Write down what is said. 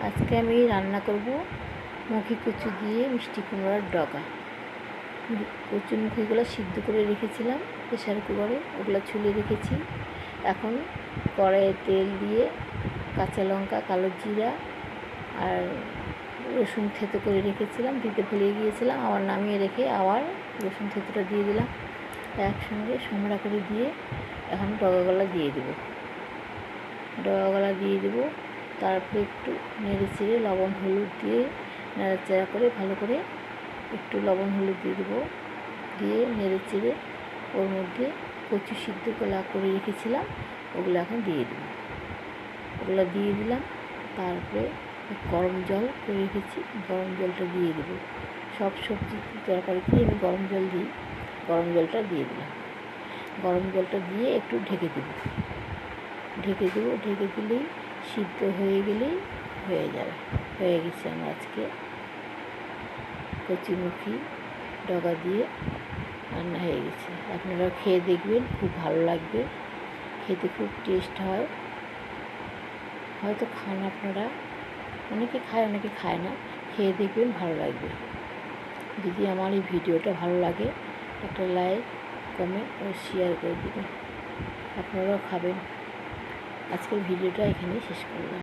আজকে আমি রান্না করব মুখি কচু দিয়ে মিষ্টি কুমড়ার ডগা। কচুমুখিগুলো সিদ্ধ করে রেখেছিলাম প্রেসার কুকারে, ওগুলো ছুলে রেখেছি। এখন কড়াইয়ে তেল দিয়ে কাঁচা লঙ্কা, কালো জিরা আর রসুন থেতো করে রেখেছিলাম, দিতে ভুলে গিয়েছিলাম, আবার নামিয়ে রেখে আবার রসুন থেতোটা দিয়ে দিলাম, একসঙ্গে সমড়া করে দিয়ে এখন ডগাগুলো দিয়ে দেবো। তারপরে একটু নেড়ে চেড়ে লবণ হলুদ দিয়ে নাড়াচাড়া করে ভালো করে একটু লবণ হলুদ দিয়ে দেবো, দিয়ে নেড়ে চেড়ে ওর মধ্যে কচু সিদ্ধ করে রেখেছিলাম ওগুলো এখন দিয়ে দেবো। ওগুলো দিয়ে দিলাম। তারপরে গরম জল করে রেখেছি, গরম জলটা দিয়ে দেবো। সব সবজি তরকারিতে আমি গরম জল দিই, গরম জলটা দিয়ে দিলাম। গরম জলটা দিয়ে একটু ঢেকে দেবো। ঢেকে দিলেই সিদ্ধ হয়ে গেলেই হয়ে যাবে। হয়ে গেছে আমার আজকে কচুমুখি ডগা দিয়ে রান্না হয়ে গেছে। আপনারা খেয়ে দেখবেন, খুব ভালো লাগবে, খেতে খুব টেস্ট হয়। হয়তো খান আপনারা, অনেকে খায় অনেকে খায় না, খেয়ে দেখবেন ভালো লাগবে। যদি আমার এই ভিডিওটা ভালো লাগে একটা লাইক, কমেন্ট ও শেয়ার করে দেবেন। আপনারাও খাবেন। আজকের ভিডিওটা এখানেই শেষ করলাম।